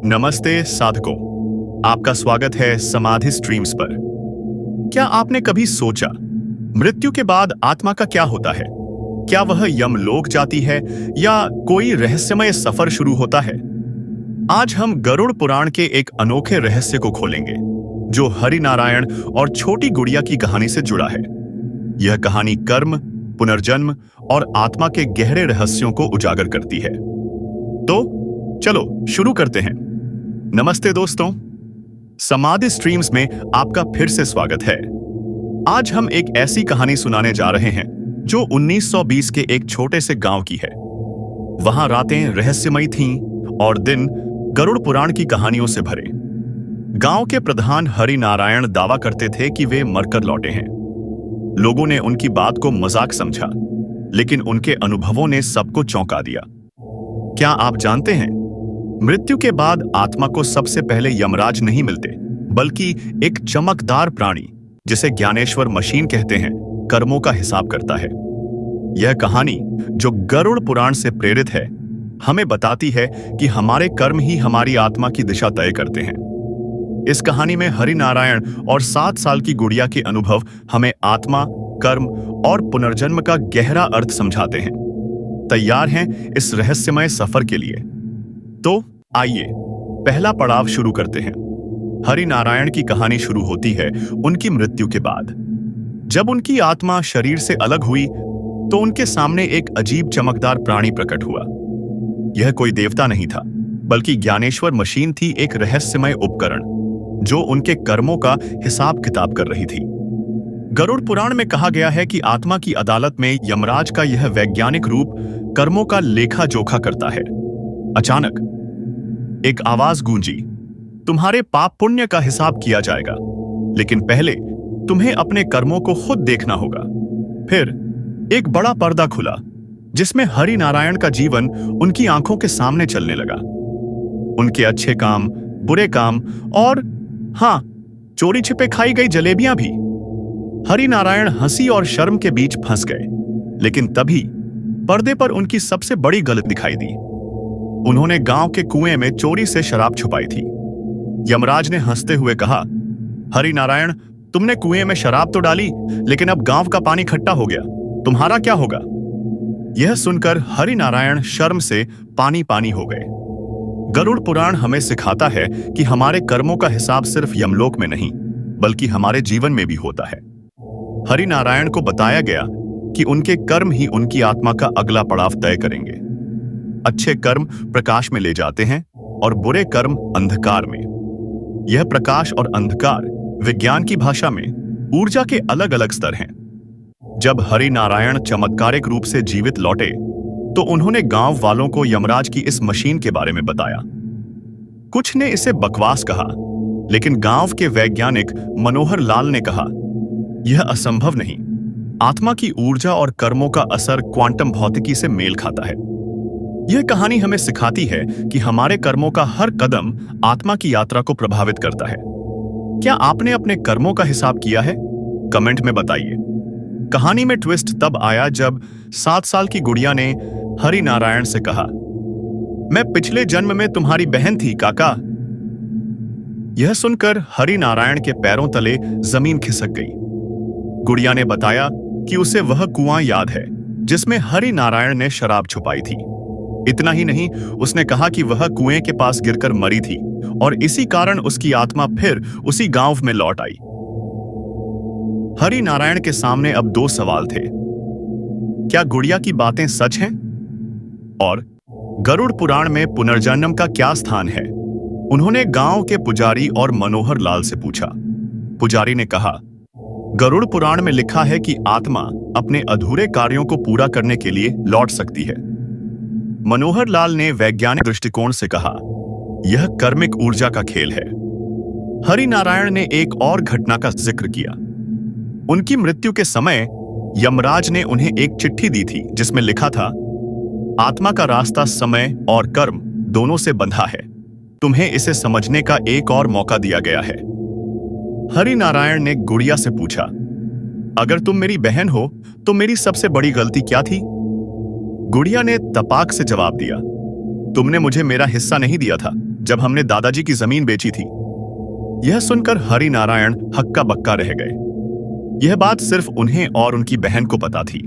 नमस्ते साधकों, आपका स्वागत है समाधि स्ट्रीम्स पर। क्या आपने कभी सोचा मृत्यु के बाद आत्मा का क्या होता है? क्या वह यमलोक जाती है या कोई रहस्यमय सफर शुरू होता है? आज हम गरुड़ पुराण के एक अनोखे रहस्य को खोलेंगे जो हरि नारायण और छोटी गुड़िया की कहानी से जुड़ा है। यह कहानी कर्म, पुनर्जन्म और आत्मा के गहरे रहस्यों को उजागर करती है। तो चलो शुरू करते हैं। नमस्ते दोस्तों, समाधि स्ट्रीम्स में आपका फिर से स्वागत है। आज हम एक ऐसी कहानी सुनाने जा रहे हैं जो 1920 के एक छोटे से गांव की है। वहां रातें रहस्यमयी थीं और दिन गरुड़ पुराण की कहानियों से भरे। गांव के प्रधान हरि नारायण दावा करते थे कि वे मरकर लौटे हैं। लोगों ने उनकी बात को मजाक समझा, लेकिन उनके अनुभवों ने सबको चौंका दिया। क्या आप जानते हैं, मृत्यु के बाद आत्मा को सबसे पहले यमराज नहीं मिलते, बल्कि एक चमकदार प्राणी, जिसे ज्ञानेश्वर मशीन कहते हैं, कर्मों का हिसाब करता है। यह कहानी, जो गरुड़ पुराण से प्रेरित है, हमें बताती है कि हमारे कर्म ही हमारी आत्मा की दिशा तय करते हैं। इस कहानी में हरि नारायण और 7 साल की गुड़िया के अनुभव हमें आत्मा, कर्म और पुनर्जन्म का गहरा अर्थ समझाते हैं। तैयार हैं इस रहस्यमय सफर के लिए? तो आइए पहला पड़ाव शुरू करते हैं। हरि नारायण की कहानी शुरू होती है उनकी मृत्यु के बाद। जब उनकी आत्मा शरीर से अलग हुई तो उनके सामने एक अजीब चमकदार प्राणी प्रकट हुआ। यह कोई देवता नहीं था, बल्कि ज्ञानेश्वर मशीन थी, एक रहस्यमय उपकरण जो उनके कर्मों का हिसाब किताब कर रही थी। गरुड़ पुराण में कहा गया है कि आत्मा की अदालत में यमराज का यह वैज्ञानिक रूप कर्मों का लेखा जोखा करता है। अचानक एक आवाज गूंजी, तुम्हारे पाप पुण्य का हिसाब किया जाएगा, लेकिन पहले तुम्हें अपने कर्मों को खुद देखना होगा। फिर एक बड़ा पर्दा खुला, जिसमें हरि नारायण का जीवन उनकी आंखों के सामने चलने लगा। उनके अच्छे काम, बुरे काम और हां, चोरी छिपे खाई गई जलेबियां भी। हरि नारायण हंसी और शर्म के बीच फंस गए, लेकिन तभी पर्दे पर उनकी सबसे बड़ी गलती दिखाई दी। उन्होंने गांव के कुएं में चोरी से शराब छुपाई थी। यमराज ने हंसते हुए कहा, हरि नारायण, तुमने कुएं में शराब तो डाली, लेकिन अब गांव का पानी खट्टा हो गया, तुम्हारा क्या होगा? यह सुनकर हरि नारायण शर्म से पानी पानी हो गए। गरुड़ पुराण हमें सिखाता है कि हमारे कर्मों का हिसाब सिर्फ यमलोक में नहीं, बल्कि हमारे जीवन में भी होता है। हरि नारायण को बताया गया कि उनके कर्म ही उनकी आत्मा का अगला पड़ाव तय करेंगे। अच्छे कर्म प्रकाश में ले जाते हैं और बुरे कर्म अंधकार में। यह प्रकाश और अंधकार विज्ञान की भाषा में ऊर्जा के अलग अलग स्तर हैं। जब हरि नारायण चमत्कारिक रूप से जीवित लौटे तो उन्होंने गांव वालों को यमराज की इस मशीन के बारे में बताया। कुछ ने इसे बकवास कहा, लेकिन गांव के वैज्ञानिक मनोहर लाल ने कहा, यह असंभव नहीं। आत्मा की ऊर्जा और कर्मों का असर क्वांटम भौतिकी से मेल खाता है। यह कहानी हमें सिखाती है कि हमारे कर्मों का हर कदम आत्मा की यात्रा को प्रभावित करता है। क्या आपने अपने कर्मों का हिसाब किया है? कमेंट में बताइए। कहानी में ट्विस्ट तब आया जब 7 साल की गुड़िया ने हरि नारायण से कहा, मैं पिछले जन्म में तुम्हारी बहन थी काका। यह सुनकर हरि नारायण के पैरों तले जमीन खिसक गई। गुड़िया ने बताया कि उसे वह कुआं याद है जिसमें हरि नारायण ने शराब छुपाई थी। इतना ही नहीं, उसने कहा कि वह कुएं के पास गिरकर मरी थी और इसी कारण उसकी आत्मा फिर उसी गांव में लौट आई। हरि नारायण के सामने अब 2 सवाल थे। क्या गुड़िया की बातें सच हैं? और गरुड़ पुराण में पुनर्जन्म का क्या स्थान है? उन्होंने गांव के पुजारी और मनोहर लाल से पूछा। पुजारी ने कहा, गरुड़ पुराण में लिखा है कि आत्मा अपने अधूरे कार्यों को पूरा करने के लिए लौट सकती है। मनोहर लाल ने वैज्ञानिक दृष्टिकोण से कहा, यह कर्मिक ऊर्जा का खेल है। हरि नारायण ने एक और घटना का जिक्र किया। उनकी मृत्यु के समय यमराज ने उन्हें एक चिट्ठी दी थी जिसमें लिखा था, आत्मा का रास्ता समय और कर्म दोनों से बंधा है, तुम्हें इसे समझने का एक और मौका दिया गया है। हरि नारायण ने गुड़िया से पूछा, अगर तुम मेरी बहन हो तो मेरी सबसे बड़ी गलती क्या थी? गुड़िया ने तपाक से जवाब दिया, तुमने मुझे मेरा हिस्सा नहीं दिया था जब हमने दादाजी की जमीन बेची थी। यह सुनकर हरि नारायण हक्का बक्का रह गए। यह बात सिर्फ उन्हें और उनकी बहन को पता थी।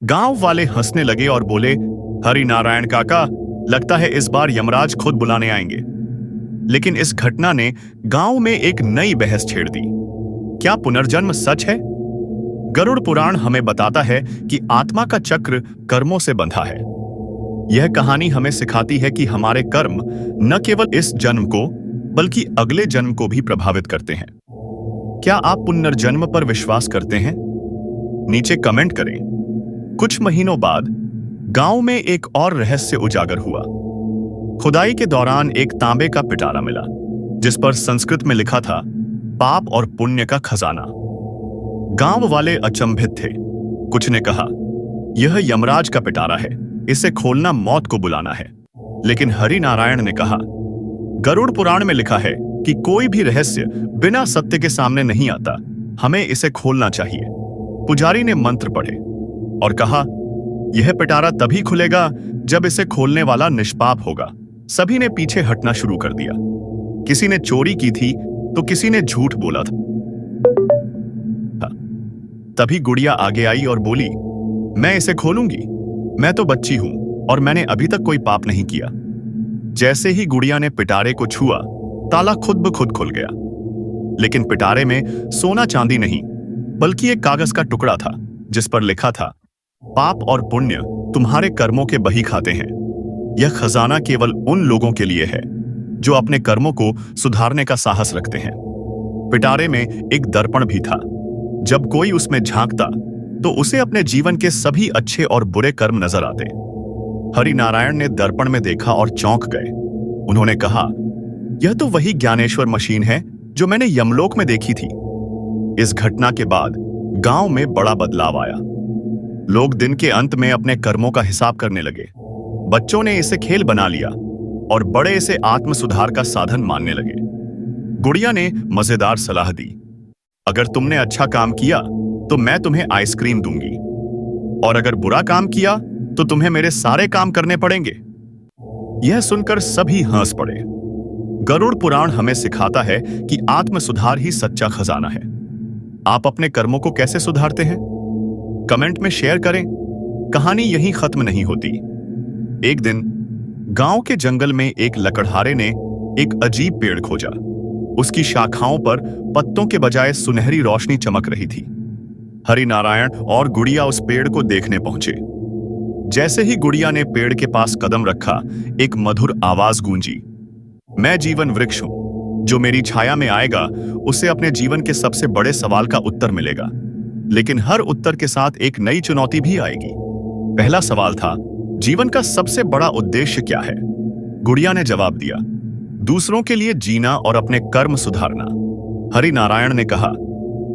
गांव वाले हंसने लगे और बोले, हरि नारायण काका, लगता है इस बार यमराज खुद बुलाने आएंगे। लेकिन इस घटना ने गांव में एक नई बहस छेड़ दी। क्या पुनर्जन्म सच है? गरुड़ पुराण हमें बताता है कि आत्मा का चक्र कर्मों से बंधा है। यह कहानी हमें सिखाती है कि हमारे कर्म न केवल इस जन्म को बल्कि अगले जन्म को भी प्रभावित करते हैं। क्या आप पुनर्जन्म पर विश्वास करते हैं? नीचे कमेंट करें। कुछ महीनों बाद गांव में एक और रहस्य उजागर हुआ। खुदाई के दौरान एक तांबे का पिटारा मिला, जिस पर संस्कृत में लिखा था, पाप और पुण्य का खजाना। गांव वाले अचंभित थे। कुछ ने कहा, यह यमराज का पिटारा है, इसे खोलना मौत को बुलाना है। लेकिन हरि नारायण ने कहा, गरुड़ पुराण में लिखा है कि कोई भी रहस्य बिना सत्य के सामने नहीं आता, हमें इसे खोलना चाहिए। पुजारी ने मंत्र पढ़े और कहा, यह पिटारा तभी खुलेगा जब इसे खोलने वाला निष्पाप होगा। सभी ने पीछे हटना शुरू कर दिया। किसी ने चोरी की थी तो किसी ने झूठ बोला था। तभी गुड़िया आगे आई और बोली, मैं इसे खोलूंगी। मैं तो बच्ची हूं और मैंने अभी तक कोई पाप नहीं किया। जैसे ही गुड़िया ने पिटारे को छुआ, ताला खुद ब खुद खुल गया। लेकिन पिटारे में सोना चांदी नहीं, बल्कि एक कागज का टुकड़ा था, जिस पर लिखा था, पाप और पुण्य तुम्हारे कर्मों के बही खाते हैं। यह खजाना केवल उन लोगों के लिए है जो अपने कर्मों को सुधारने का साहस रखते हैं। पिटारे में एक दर्पण भी था। जब कोई उसमें झांकता तो उसे अपने जीवन के सभी अच्छे और बुरे कर्म नजर आते। हरि नारायण ने दर्पण में देखा और चौंक गए। उन्होंने कहा, यह तो वही ज्ञानेश्वर मशीन है जो मैंने यमलोक में देखी थी। इस घटना के बाद गांव में बड़ा बदलाव आया। लोग दिन के अंत में अपने कर्मों का हिसाब करने लगे। बच्चों ने इसे खेल बना लिया और बड़े इसे आत्म सुधार का साधन मानने लगे। गुड़िया ने मजेदार सलाह दी, अगर तुमने अच्छा काम किया तो मैं तुम्हें आइसक्रीम दूंगी, और अगर बुरा काम किया तो तुम्हें मेरे सारे काम करने पड़ेंगे। यह सुनकर सभी हंस पड़े। गरुड़ पुराण हमें सिखाता है कि आत्म सुधार ही सच्चा खजाना है। आप अपने कर्मों को कैसे सुधारते हैं? कमेंट में शेयर करें। कहानी यहीं खत्म नहीं होती। एक दिन गांव के जंगल में एक लकड़हारे ने एक अजीब पेड़ खोजा। उसकी शाखाओं पर पत्तों के बजाय सुनहरी रोशनी चमक रही थी। हरि नारायण और गुड़िया उस पेड़ को देखने पहुंचे। जैसे ही गुड़िया ने पेड़ के पास कदम रखा, एक मधुर आवाज गूंजी, मैं जीवन वृक्ष हूं। जो मेरी छाया में आएगा उसे अपने जीवन के सबसे बड़े सवाल का उत्तर मिलेगा। लेकिन हर उत्तर के साथ एक नई चुनौती भी आएगी। पहला सवाल था, जीवन का सबसे बड़ा उद्देश्य क्या है? गुड़िया ने जवाब दिया, दूसरों के लिए जीना और अपने कर्म सुधारना। हरि नारायण ने कहा,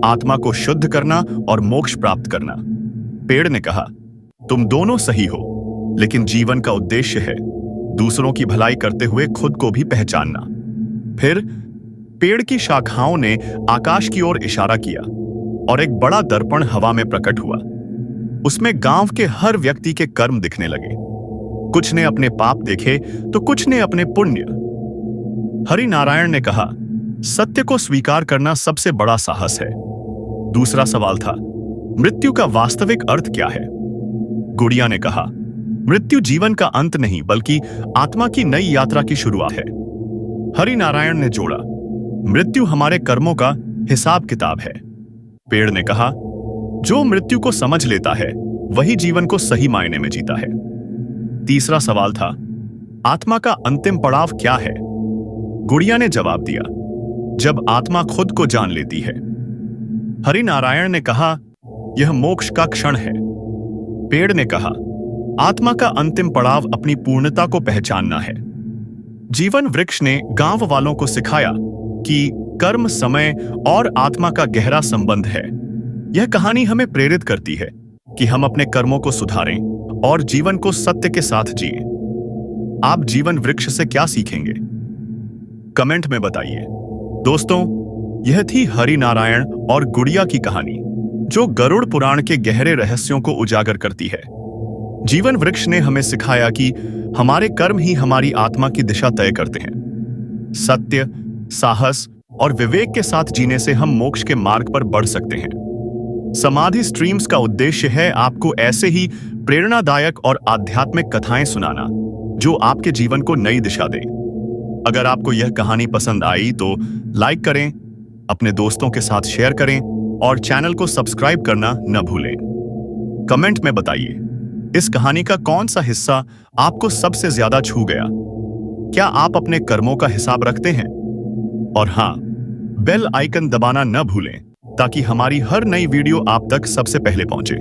आत्मा को शुद्ध करना और मोक्ष प्राप्त करना। पेड़ ने कहा, तुम दोनों सही हो, लेकिन जीवन का उद्देश्य है दूसरों की भलाई करते हुए खुद को भी पहचानना। फिर पेड़ की शाखाओं ने आकाश की ओर इशारा किया और एक बड़ा दर्पण हवा में प्रकट हुआ। उसमें गांव के हर व्यक्ति के कर्म दिखने लगे। कुछ ने अपने पाप देखे तो कुछ ने अपने पुण्य। हरि नारायण ने कहा, सत्य को स्वीकार करना सबसे बड़ा साहस है। दूसरा सवाल था, मृत्यु का वास्तविक अर्थ क्या है? गुड़िया ने कहा, मृत्यु जीवन का अंत नहीं बल्कि आत्मा की नई यात्रा की शुरुआत है। हरि नारायण ने जोड़ा, मृत्यु हमारे कर्मों का हिसाब किताब है। पेड़ ने कहा, जो मृत्यु को समझ लेता है वही जीवन को सही मायने में जीता है। तीसरा सवाल था, आत्मा का अंतिम पड़ाव क्या है? गुड़िया ने जवाब दिया, जब आत्मा खुद को जान लेती है। हरि नारायण ने कहा, यह मोक्ष का क्षण है। पेड़ ने कहा, आत्मा का अंतिम पड़ाव अपनी पूर्णता को पहचानना है। जीवन वृक्ष ने गांव वालों को सिखाया कि कर्म, समय और आत्मा का गहरा संबंध है। यह कहानी हमें प्रेरित करती है कि हम अपने कर्मों को सुधारें और जीवन को सत्य के साथ जिएं। आप जीवन वृक्ष से क्या सीखेंगे? कमेंट में बताइए। दोस्तों, यह थी हरि नारायण और गुड़िया की कहानी, जो गरुड़ पुराण के गहरे रहस्यों को उजागर करती है। जीवन वृक्ष ने हमें सिखाया कि हमारे कर्म ही हमारी आत्मा की दिशा तय करते हैं। सत्य, साहस और विवेक के साथ जीने से हम मोक्ष के मार्ग पर बढ़ सकते हैं। समाधि स्ट्रीम्स का उद्देश्य है आपको ऐसे ही प्रेरणादायक और आध्यात्मिक कथाएं सुनाना जो आपके जीवन को नई दिशा दें। अगर आपको यह कहानी पसंद आई तो लाइक करें, अपने दोस्तों के साथ शेयर करें और चैनल को सब्सक्राइब करना न भूलें। कमेंट में बताइए, इस कहानी का कौन सा हिस्सा आपको सबसे ज्यादा छू गया? क्या आप अपने कर्मों का हिसाब रखते हैं? और हाँ, बेल आइकन दबाना न भूलें ताकि हमारी हर नई वीडियो आप तक सबसे पहले पहुंचे।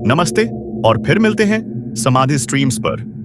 नमस्ते और फिर मिलते हैं समाधि स्ट्रीम्स पर।